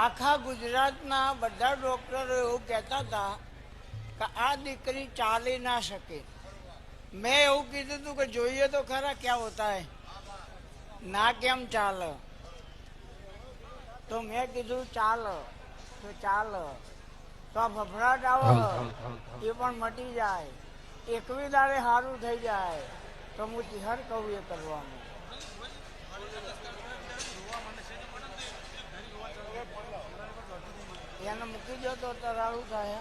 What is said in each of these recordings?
આખા ગુજરાતના બધા ડોક્ટરો એવું કહેતા હતા કે આ દીકરી ચાલી ના શકે. મેં એવું કીધું હતું કે જોઈએ તો ખરા ક્યાં હોતા હે, ના કેમ ચાલે. તો મેં કીધું ચાલ તો ચાલ, તો આ ભભરાટ આવે એ પણ મટી જાય, એકવી દાડે સારું થઈ જાય. તો હું તિહર કહું એ કરવાનું. એને મૂકી દો તો તરાળું થાય,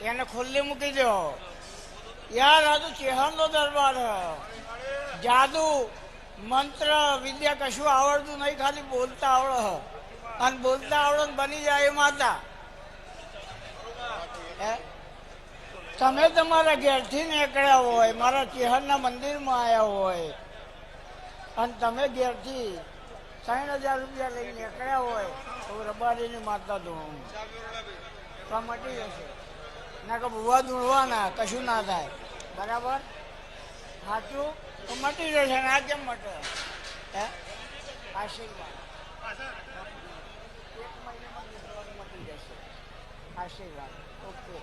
એને ખુલ્લી મૂકી દો. યાર આ તો ચેહનનો દરબાર હ. જાદુ મંત્ર વિદ્યા કશું આવડતું નહીં, ખાલી બોલતા આવડે હ. અને બોલતા આવડે બની જાય એ માતા. તમે તમારા ઘેરથી નીકળ્યા હોય, મારા ચેહનના મંદિરમાં આવ્યા હોય, અને તમે ઘેરથી 6000 રૂપિયા લઈને નીકળ્યા હોય તો રબારીની માતા ધોવાનું તો મટી જશે. ના કે ભૂવા ધૂળવાના કશું ના થાય. બરાબર સાચું? તો મટી જશે. ના કેમ મટે? હે આશીર્વાદ 1 મહિનામાં મટી જશે. આશીર્વાદ. ઓકે.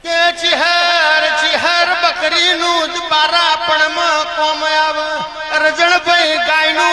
કે ચિહર ચિહર બકરીનું જ બારા પણ કોમ આવે. અરજણ ભાઈ ગાયનું